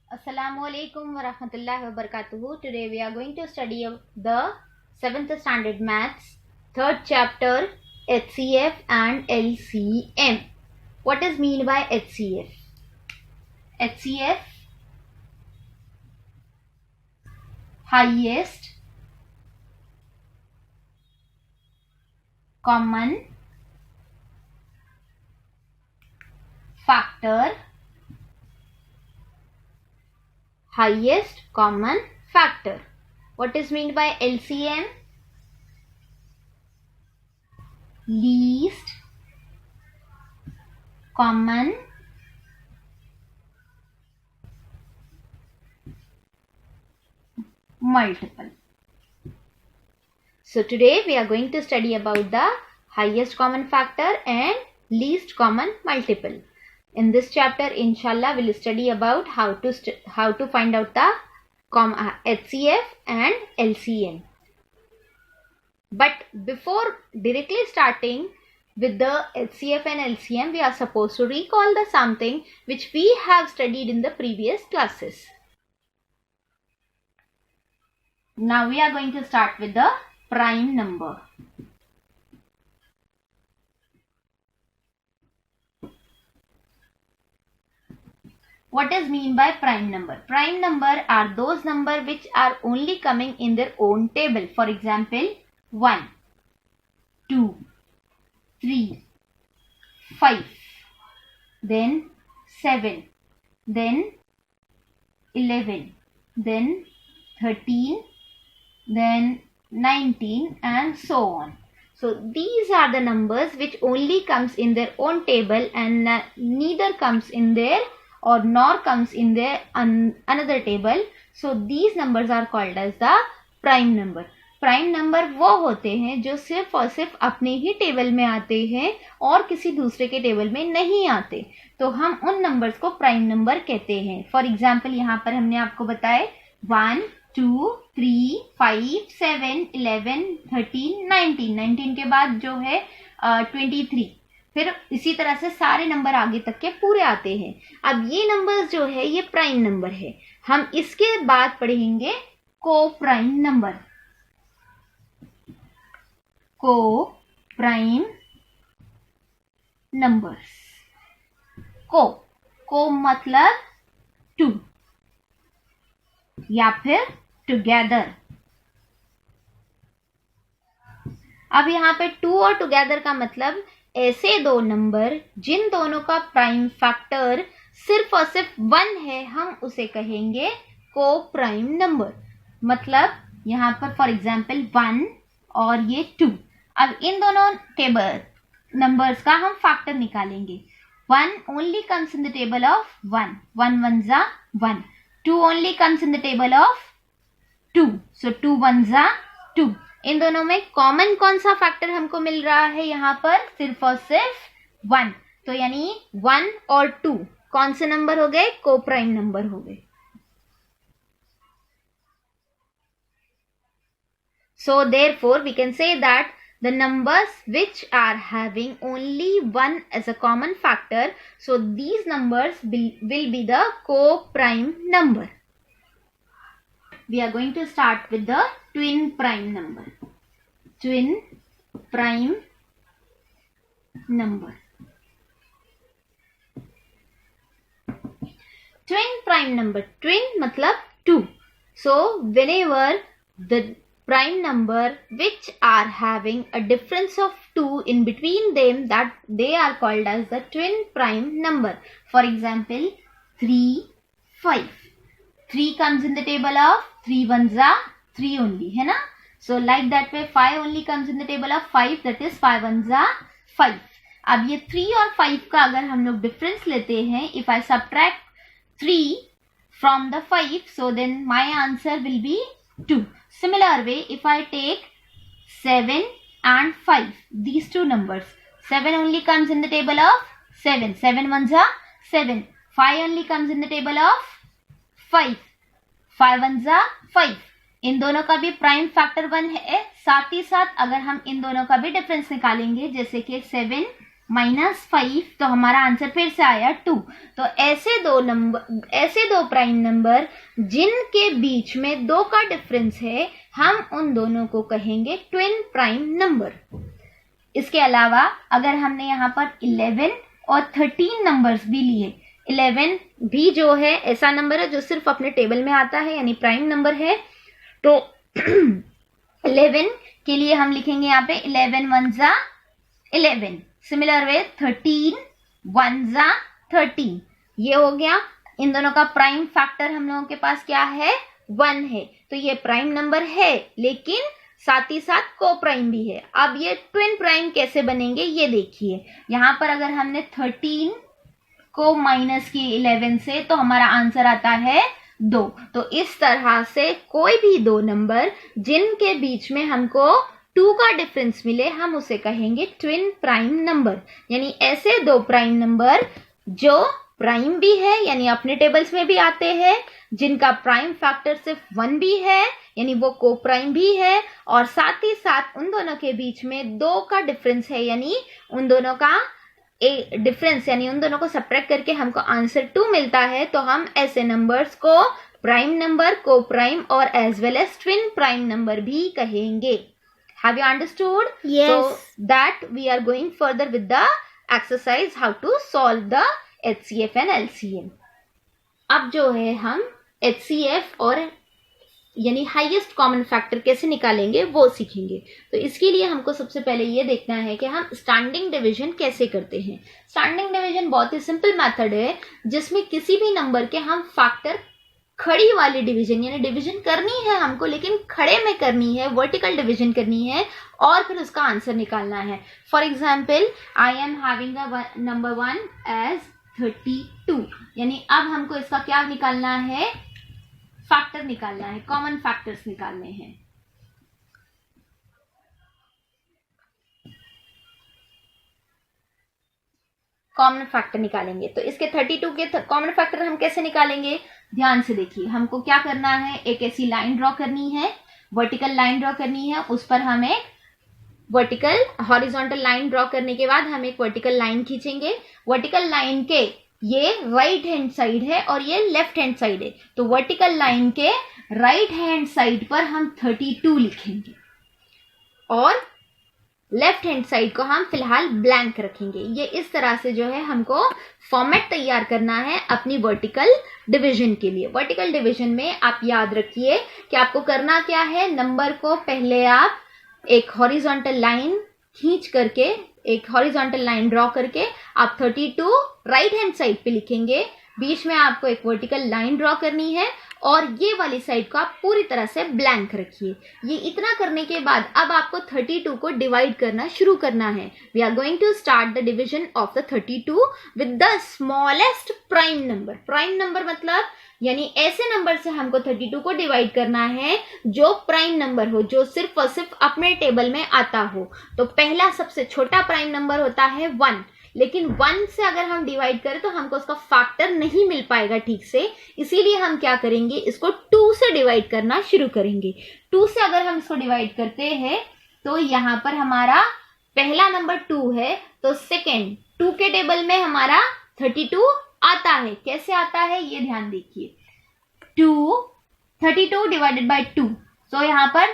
Assalamu alaikum wa rahmatullahi wa barakatuhu. Today we are going to study the 7th standard maths, 3rd chapter, HCF and LCM. What is mean by HCF? HCF, highest common factor. Highest common factor. What is meant by LCM? Least common multiple. So today we are going to study about the highest common factor and least common multiple. In this chapter, inshallah, we'll study about how to find out the HCF and LCM. But before directly starting with the HCF and LCM, we are supposed to recall the something which we have studied in the previous classes. Now we are going to start with the prime number. What is mean by prime number? Prime number are those number which are only coming in their own table. For example, 1, 2, 3, 5, then 7, then 11, then 13, then 19 and so on. So these are the numbers which only comes in their own table and neither comes in their or nor comes in their another table. So these numbers are called as the prime number. Prime number वो होते हैं जो सिर्फ और सिर्फ अपने ही table में आते हैं और किसी दूसरे के टेबल में नहीं आते, तो हम उन नंबर्स को प्राइम नंबर कहते हैं. फॉर एग्जाम्पल यहाँ पर हमने आपको बताए 1, 2, 3, 5, 7, 11, 13, 19 के बाद जो है 23, फिर इसी तरह से सारे नंबर आगे तक के पूरे आते हैं. अब ये नंबर्स जो है ये प्राइम नंबर है. हम इसके बाद पढ़ेंगे को प्राइम नंबर. को प्राइम नंबर्स. को मतलब टू या फिर टुगेदर. अब यहाँ पे टू और टुगेदर का मतलब ऐसे दो नंबर जिन दोनों का प्राइम फैक्टर सिर्फ और सिर्फ 1 है, हम उसे कहेंगे को प्राइम नंबर. मतलब यहाँ पर फॉर एग्जाम्पल 1 और ये 2. अब इन दोनों टेबल नंबर्स का हम फैक्टर निकालेंगे. 1 only comes in the table of 1. 1 1 जा 1. 2 only comes in the table of 2. सो 2 1 जा 2. इन दोनों में कॉमन कौन सा फैक्टर हमको मिल रहा है? यहाँ पर सिर्फ और सिर्फ 1. तो यानी 1 और 2 कौन से नंबर हो गए? को प्राइम नंबर हो गए. So therefore we can say that the numbers which are having only 1 as a common factor, so these numbers will be the co-prime number. We are going to start with the twin prime number. Twin prime number. Twin prime number. Twin matlab 2. So whenever the prime number which are having a difference of 2 in between them, that they are called as the twin prime number. For example, 3, 5. 3 comes in the table of 3 1s are 3 only, है ना? So like that way 5 only comes in the table of 5, that is 5 1s are 5. अब ये 3 और 5 का अगर हम लोग difference लेते हैं, if I subtract 3 from the 5, so then my answer will be 2. Similar way, if I take 7 and 5, these two numbers, 7 only comes in the table of 7. 7 1s are 7. 5 only comes in the table of 5. 5 1s are 5. इन दोनों का भी prime factor 1 है. साथ ही साथ अगर हम इन दोनों का भी डिफरेंस निकालेंगे, जैसे कि 7 -5, तो हमारा आंसर फिर से आया 2। तो ऐसे दो प्राइम नंबर जिनके बीच में 2 का डिफरेंस है, हम उन दोनों को कहेंगे ट्विन प्राइम नंबर। इसके अलावा अगर हमने यहाँ पर 11 और 13 नंबर्स भी लिए, 11 भी जो है ऐसा नंबर है जो सिर्फ अपने टेबल में आता है, यानी प्राइम नंबर है, तो 11 के लिए हम लिखेंगे यहाँ पे 11 1 जा 11। सिमिलर वे 13 1 जा 13, ये हो गया। इन दोनों का प्राइम फैक्टर हम लोगों के पास क्या है, 1 है, तो ये प्राइम नंबर है, लेकिन साथ ही साथ को प्राइम भी है। अब ये ट्विन प्राइम कैसे बनेंगे ये देखिए। यहाँ पर अगर हमने 13 को माइनस की 11 से, तो हमारा आंसर आता है 2। तो इस तरह से कोई भी 2 नंबर जिनके बीच में हमको 2 का डिफरेंस मिले, हम उसे कहेंगे ट्विन प्राइम नंबर। यानी ऐसे 2 प्राइम नंबर जो प्राइम भी है, यानी अपने टेबल्स में भी आते हैं, जिनका प्राइम फैक्टर सिर्फ 1 भी है, यानी वो को प्राइम भी है, और साथ ही साथ उन दोनों के बीच में 2 का डिफरेंस है, यानी उन दोनों का डिफरेंस, यानी उन दोनों को सब्ट्रैक्ट करके हमको आंसर 2 मिलता है। तो हम ऐसे नंबर्स को प्राइम नंबर, को प्राइम और as well as twin prime number भी कहेंगे। Have you understood? Yes. So that we are going further with the exercise how to solve the HCF and LCM. अब जो है हम HCF और यानी highest common factor कैसे निकालेंगे वो सीखेंगे। तो इसके लिए हमको सबसे पहले ये देखना है कि हम स्टैंडिंग डिवीजन कैसे करते हैं। स्टैंडिंग डिवीजन बहुत ही सिंपल मेथड है, जिसमें किसी भी नंबर के हम फैक्टर खड़ी वाली डिवीजन, यानी डिवीजन करनी है हमको, लेकिन खड़े में करनी है, वर्टिकल डिवीजन करनी है, और फिर उसका आंसर निकालना है। For example, I am having number 1 as 32, यानी अब हमको इसका क्या निकालना है, फैक्टर निकालना है, कॉमन फैक्टर्स निकालने हैं। कॉमन फैक्टर निकालेंगे, तो इसके 32 के कॉमन फैक्टर हम कैसे निकालेंगे, ध्यान से देखिए। हमको क्या करना है, एक ऐसी लाइन ड्रॉ करनी है, वर्टिकल लाइन ड्रॉ करनी है, उस पर हम एक वर्टिकल हॉरिजॉन्टल लाइन ड्रॉ करने के बाद हम एक वर्टिकल लाइन खींचेंगे। वर्टिकल लाइन के ये राइट हैंड साइड है और ये लेफ्ट हैंड साइड है, तो वर्टिकल लाइन के राइट हैंड साइड पर हम 32 लिखेंगे और लेफ्ट हैंड साइड को हम फिलहाल ब्लैंक रखेंगे। ये इस तरह से जो है हमको फॉर्मेट तैयार करना है अपनी वर्टिकल डिवीजन के लिए। वर्टिकल डिवीजन में आप याद रखिए कि आपको करना क्या है, नंबर को पहले आप एक हॉरिजॉन्टल लाइन खींच करके, एक हॉरिजॉन्टल लाइन ड्रॉ करके आप 32 राइट हैंड साइड पे लिखेंगे। बीच में आपको एक वर्टिकल लाइन ड्रॉ करनी है और ये वाली साइड को आप पूरी तरह से ब्लैंक रखिए। ये इतना करने के बाद अब आपको 32 को डिवाइड करना शुरू करना है। We are going to start the division of the 32 with the smallest prime number. Prime number मतलब यानी ऐसे नंबर से हमको 32 को डिवाइड करना है जो प्राइम नंबर हो, जो सिर्फ और सिर्फ अपने टेबल में आता हो। तो पहला सबसे छोटा प्राइम नंबर होता है 1, लेकिन 1 से अगर हम डिवाइड करें तो हमको उसका फैक्टर नहीं मिल पाएगा ठीक से, इसीलिए हम क्या करेंगे, इसको 2 से डिवाइड करना शुरू करेंगे। 2 से अगर हम इसको डिवाइड करते हैं तो यहाँ पर हमारा पहला नंबर 2 है, तो सेकेंड 2 के टेबल में हमारा 32 आता है। कैसे आता है ये ध्यान देखिए, 32 डिवाइडेड बाय 2, तो यहाँ पर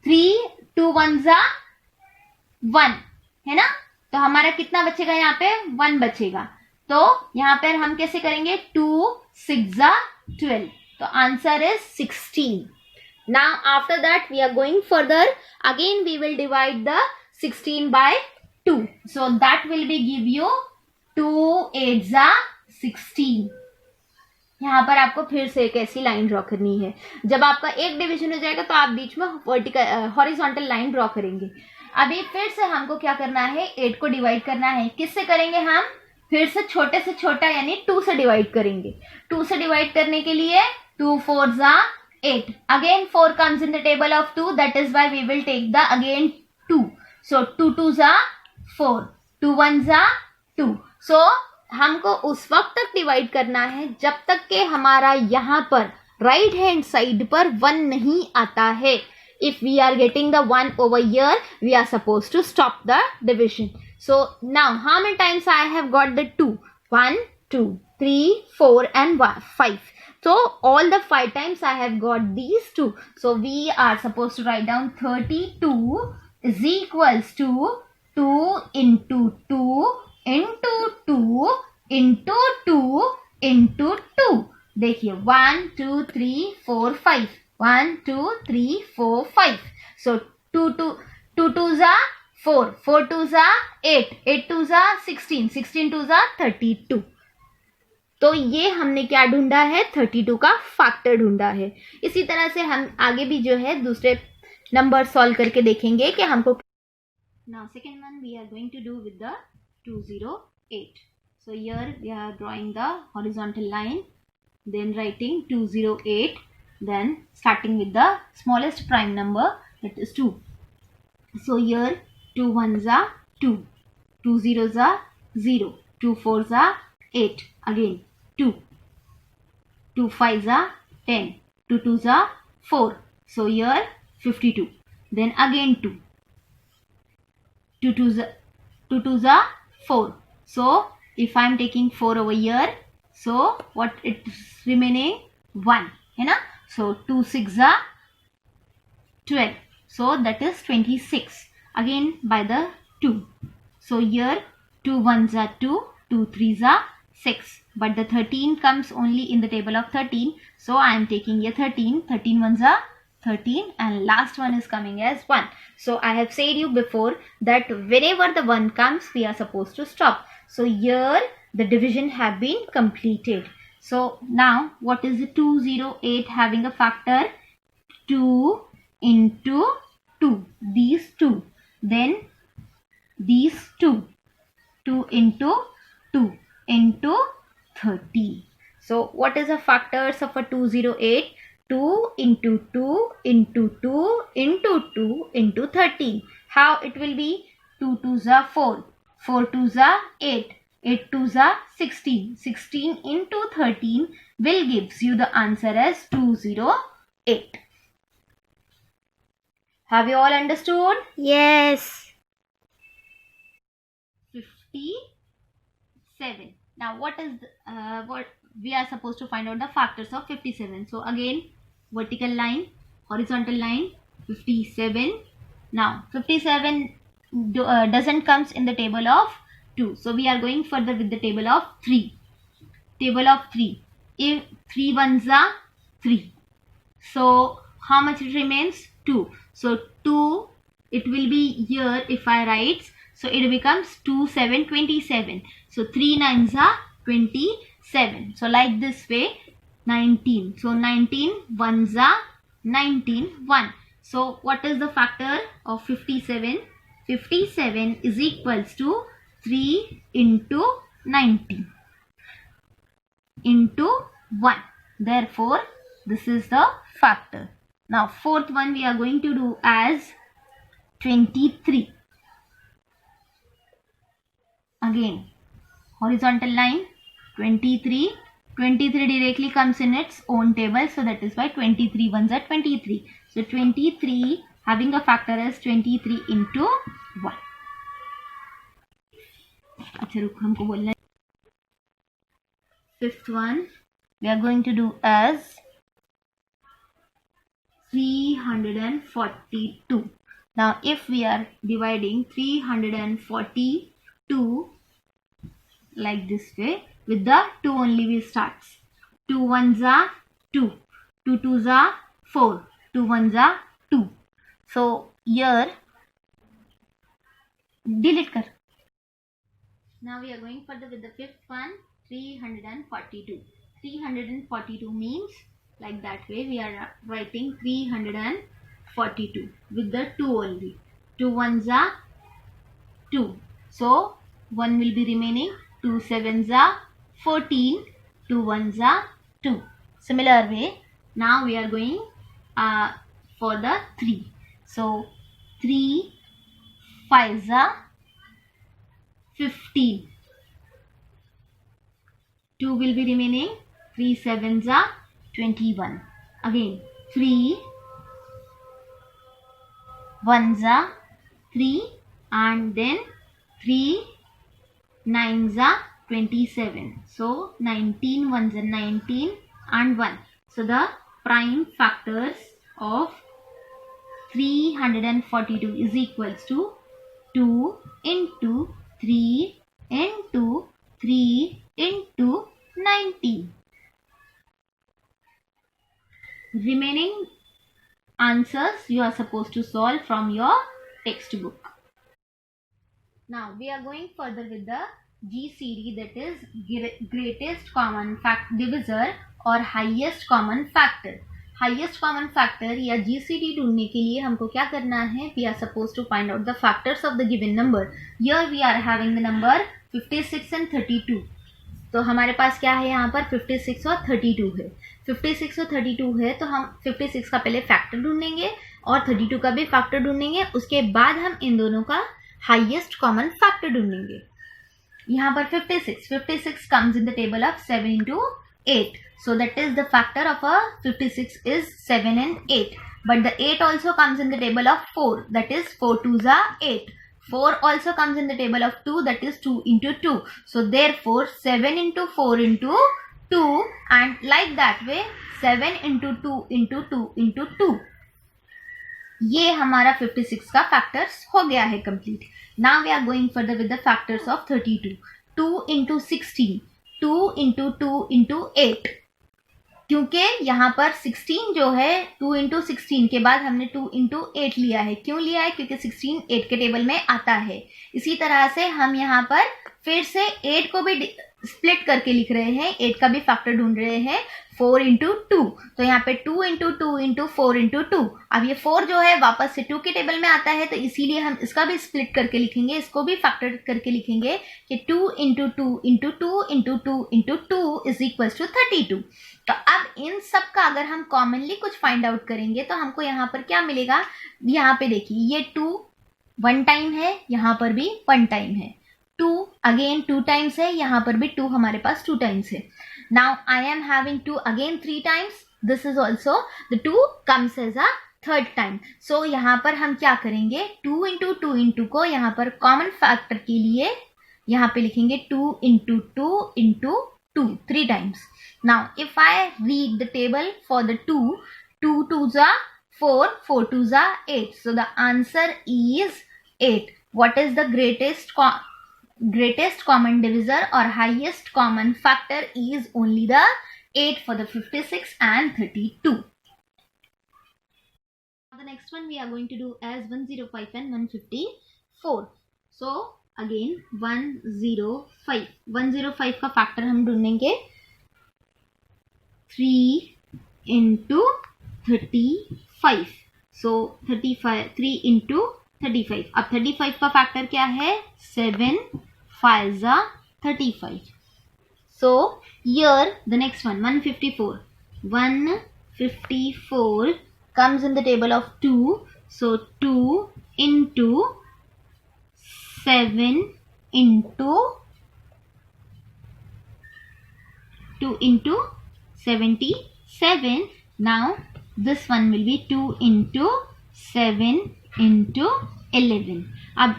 3 2 1 जा 1 है ना, तो हमारा कितना बचेगा, यहाँ पे 1 बचेगा। तो यहाँ पर हम कैसे करेंगे, 2 6 जा 12, तो answer is 16। Now after that we are going further, again we will divide the 16 by 2, so that will be give you 2 8 जा 16। यहाँ पर आपको फिर से एक ऐसी लाइन ड्रॉ करनी है। जब आपका एक डिवीजन हो जाएगा तो आप बीच में वर्टिकल हॉरिजॉन्टल लाइन ड्रॉ करेंगे। अभी फिर से हमको क्या करना है, 8 को डिवाइड करना है। किससे करेंगे हम, फिर से छोटे से छोटा यानी 2 से डिवाइड करेंगे। 2 से डिवाइड करने के लिए 2 4 जा 8, again 4 comes in the table of 2, that is why we will take the again 2, so 2 2 जा 4, 2 1 जा 2, so हमको उस वक्त तक डिवाइड करना है जब तक के हमारा यहाँ पर राइट हैंड साइड पर 1 नहीं आता है। If we are getting the 1 over here, we are supposed to stop the division. So now how many times I have got the 2? 1, 2, 3, 4 and 5. So all the 5 times I have got these 2. So we are supposed to write down 32 is equals to 2 into 2 into 2 into 2 into 2. देखिए 1, 2, 3, 4, 5. 1, 2, 3, 4, 5. So 2 twos are 4, 4 twos are 8, 8 twos are 16, 16 twos are 32. तो ये हमने क्या ढूंढा है? 32 का factor ढूंढा है. इसी तरह से हम आगे भी जो है दूसरे नंबर सॉल्व करके देखेंगे कि हमको. Now second one we are going to do with the 208. So here we are drawing the horizontal line, then writing 208, then starting with the smallest prime number, that is 2. So here 2 ones are 2, 2 zeros are 0, 2 fours are 8, again 2, 2 fives are 10, 2 twos are 4. So here 52, then again 2, 2 twos are 4. So if I am taking 4 over here, so what it is remaining? 1, है ना? So 2 6 are 12. So that is 26. Again by the 2. So here 2 ones are 2, 2 threes are 6. But the 13 comes only in the table of 13. So I am taking here 13. 13 ones are 13 and last one is coming as 1. So I have said you before that whenever the 1 comes, we are supposed to stop. So here the division have been completed. So now what is the 208 having a factor? 2 into 2, these 2, then these 2, 2 into 2 into 30. So what is the factors of a 208? 2 into 2 into 2 into 2 into 13. How it will be? 2 twos are 4, 4 twos are 8, 8 twos are 16, 16 into 13 will gives you the answer as 208. Have you all understood? Yes. 57. Now what is what we are supposed to find out the factors of 57. So again vertical line, horizontal line, 57. Now 57 doesn't comes in the table of 2. So we are going further with the table of 3. Table of 3. If 3 ones are 3. So how much it remains? 2. So 2, it will be here if I write. So it becomes 2 7 27. So 3 nines are 27. So like this way 19. So 19 ones are 19 1. So what is the factor of 57? 57 is equals to 3 into 19 into 1. Therefore this is the factor. Now fourth one we are going to do as 23. Again horizontal line 23. 23 directly comes in its own table, so that is why 23 ones are 23. So 23 having a factor as 23 into 1. अच्छा रुक हमको बोलना है. Fifth one we are going to do as 342. Now if we are dividing 342 like this way, with the 2 only we starts. 2 ones are 2, 2 twos are 4, 2 ones are 2. So here delete kar. Now we are going further with the fifth one, 342. 342 means like that way we are writing 342 with the 2 only. 2 ones are 2. So 1 will be remaining. 2 sevens are 14. 2 ones are 2. Similar way, now we are going for the 3. So 3 fives are 15. 2 will be remaining. 3 sevens are 21. Again 3 ones are 3 and then 3 9s are 27. So 19 ones are 19 and 1. So the prime factors of 342 is equals to 2 into 3 into 3 into 19. Remaining answers you are supposed to solve from your textbook. Now we are going further with the GCD, that is greatest common divisor और highest common factor. Highest common factor या GCD ढूंढने के लिए हमको क्या करना है? We are supposed to find out the factors of the given number. Here we are having the number 56 and 32. तो हमारे पास क्या है यहाँ पर? 56 और 32 है. 56 और 32 है तो हम 56 का पहले फैक्टर ढूंढेंगे और 32 का भी फैक्टर ढूंढेंगे. उसके बाद हम इन दोनों का हाईएस्ट कॉमन फैक्टर ढूंढेंगे. यहाँ पर 56 comes in the table of 7 into 8. So that is the factor of a 56 is 7 and 8. But the 8 also comes in the table of 4. That is 4 2s are 8. 4 also comes in the table of 2. That is 2 into 2. So therefore 7 into 4 into 2 and like that way 7 into 2 into 2 into 2. ये हमारा 56 का factors हो गया है complete. Now we are going further with the factors of 32. 2 into 16, 2 into 2 into 8. क्योंकि यहाँ पर 16 जो है 2 into 16 के बाद हमने 2 into 8 लिया है. क्यों लिया है? क्योंकि 16 8 के टेबल में आता है. इसी तरह से हम यहाँ पर फिर से 8 को भी स्प्लिट करके लिख रहे हैं. 8 का भी फैक्टर ढूंढ रहे हैं. 4 into 2. तो यहाँ पे 2 into 2 into 4 into 2. अब ये 4 जो है वापस से 2 के टेबल में आता है तो इसीलिए हम इसका भी स्प्लिट करके लिखेंगे. इसको भी फैक्टर करके लिखेंगे कि 2 into 2 into 2 into 2 into 2 is equals to 32. तो अब इन सब का अगर हम कॉमनली कुछ फाइंड आउट करेंगे तो हमको यहाँ पर क्या मिलेगा? यहाँ पे देखिए ये 2 1 टाइम है, यहाँ पर भी 1 टाइम है. 2 अगेन 2 टाइम्स है, यहाँ पर भी 2 हमारे पास 2 टाइम्स है. Now I am having 2 again 3 times. This is also the 2 comes as a third time. So यहाँ पर हम क्या करेंगे? 2 into 2 into को यहाँ पर कॉमन फैक्टर के लिए यहाँ पे लिखेंगे 2 into 2 into 2 3 times. Now if I read the table for the 2 2s are 4, 4 2s are 8. So the answer is 8. What is the greatest common divisor or highest common factor? Is only the 8 for the 56 and 32. The next one we are going to do as 105 and 154. So again 105. 105 का factor हम ढूंढेंगे 3 into 35. So 35 3 into 35. अब 35 का factor क्या है? 7 5s are 35. So here the next one 154. 154 comes in the table of 2. So 2 into 7 into 2 into 77. Now this one will be 2 into 7 into 11. Ab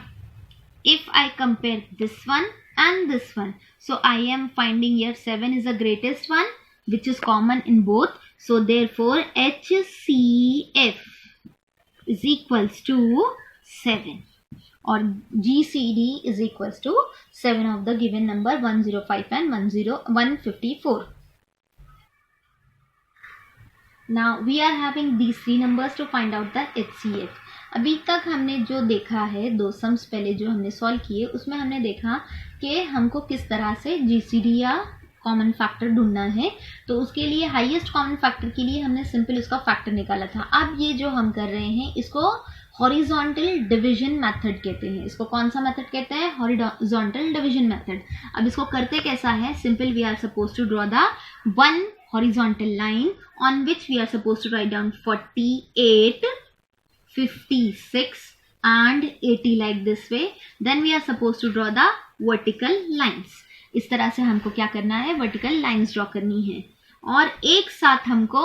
if I compare this one and this one, so I am finding here 7 is the greatest one which is common in both. So therefore HCF is equals to 7 or GCD is equals to 7 of the given number 105 and 154. Now we are having these three numbers to find out the HCF. अभी तक हमने जो देखा है दो sums पहले जो हमने सॉल्व किए उसमें हमने देखा कि हमको किस तरह से GCD या कॉमन फैक्टर ढूंढना है. तो उसके लिए हाईएस्ट कॉमन फैक्टर के लिए हमने सिंपल उसका फैक्टर निकाला था. अब ये जो हम कर रहे हैं इसको हॉरिजॉन्टल डिवीजन मेथड कहते हैं. इसको कौन सा मेथड कहते हैं? Horizontal division method. अब इसको करते कैसा है? Simple we are suppose to draw the one horizontal line on which we are supposed to write down 48, 56 and 80 like this way. Then we are supposed to draw the vertical lines. इस तरह से हमको क्या करना है? Vertical lines draw करनी है और एक साथ हमको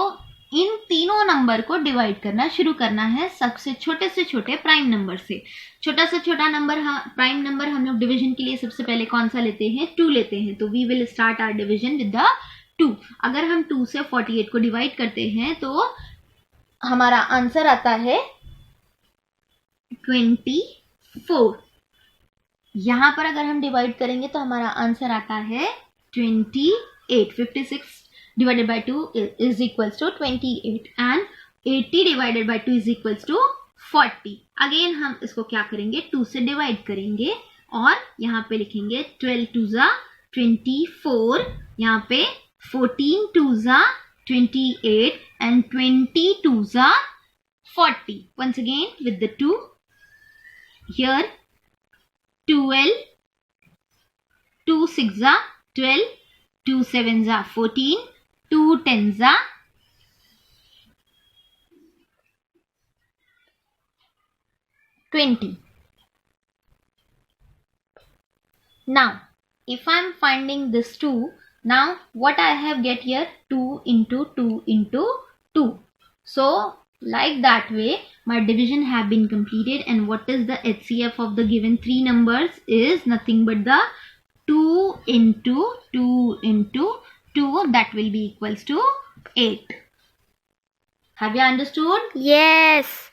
इन तीनों नंबर को डिवाइड करना शुरू करना है सबसे छोटे से छोटे प्राइम नंबर से। छोटा से छोटा नंबर, प्राइम नंबर हम लोग डिवीजन के लिए सबसे पहले कौन सा लेते हैं? 2 लेते हैं। तो we will start our division with the 2। अगर हम 2 से 48 को डिवाइड करते हैं तो हमारा आंसर आता है 24। यहां पर अगर हम डिवाइड करेंगे तो हमारा आंसर आता है 28। 56 divided by 2 is equals to 28 and 80 divided by 2 is equals to 40। Again हम इसको क्या करेंगे? 2 से डिवाइड करेंगे और यहाँ पे लिखेंगे 12 2 जा 24, यहाँ पे 14 2 जा 28 and 22 जा 40। Once again with the 2 here, 12 2 6 जा 12, 2 7 जा 14, 2 10 जा 20। Now if I am finding this 2, now what I have get here? 2 into 2 into 2. So like that way my division have been completed, and what is the HCF of the given three numbers is nothing but the 2 into 2 into 2, that will be equals to 8. Have you understood? Yes.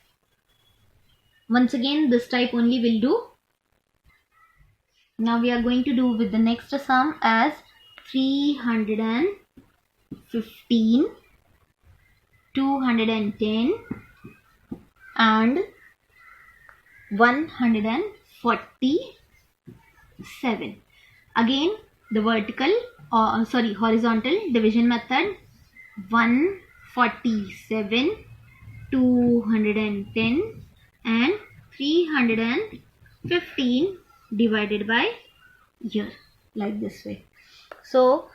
Once again this type only will do. Now we are going to do with the next sum as 315, 210 and 147. Again the horizontal division method. 147, 210 and 315 divided by here, like this way. So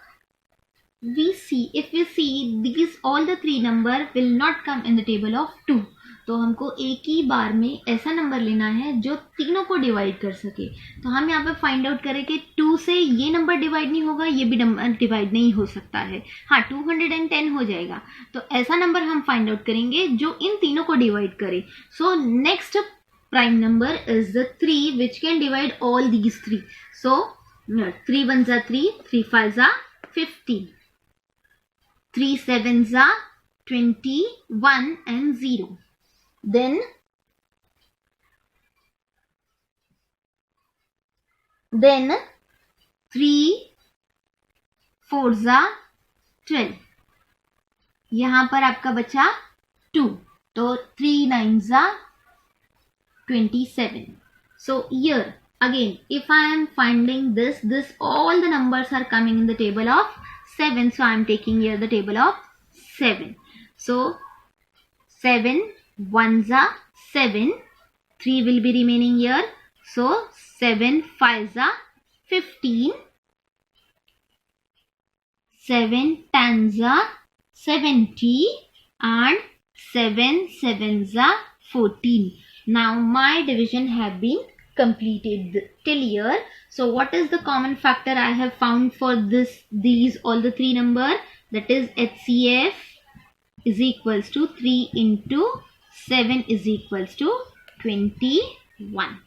if we see these all the three number will not come in the table of 2, तो हमको एक ही बार में ऐसा number लेना है जो तीनों को डिवाइड कर सके। तो हम यहाँ पे फाइंड आउट करें कि 2 से ये नंबर डिवाइड नहीं होगा, ये भी नंबर डिवाइड नहीं हो सकता है। हाँ 210 हो जाएगा, तो ऐसा नंबर हम फाइंड आउट करेंगे जो इन तीनों को डिवाइड करे। So next prime number is the 3 which can divide all these three. So 3 1s are 3, 3 5s are 15, 3 7s are 21 and 0. Then 3 4s are 12। यहाँ पर आपका बचा 2, तो 3 9s are 27. So here again if I am finding this all the numbers are coming in the table of 7, so I am taking here the table of 7. So 7 1s are 7, 3 will be remaining here, so 7 5s are 15, 7 10s are 70 and 7 7s are 14. Now my division have been completed till here. So what is the common factor I have found for these all the three number? That is HCF is equals to 3 into 7 is equals to 21.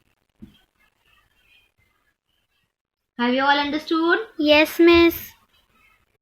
Have you all understood? Yes, miss.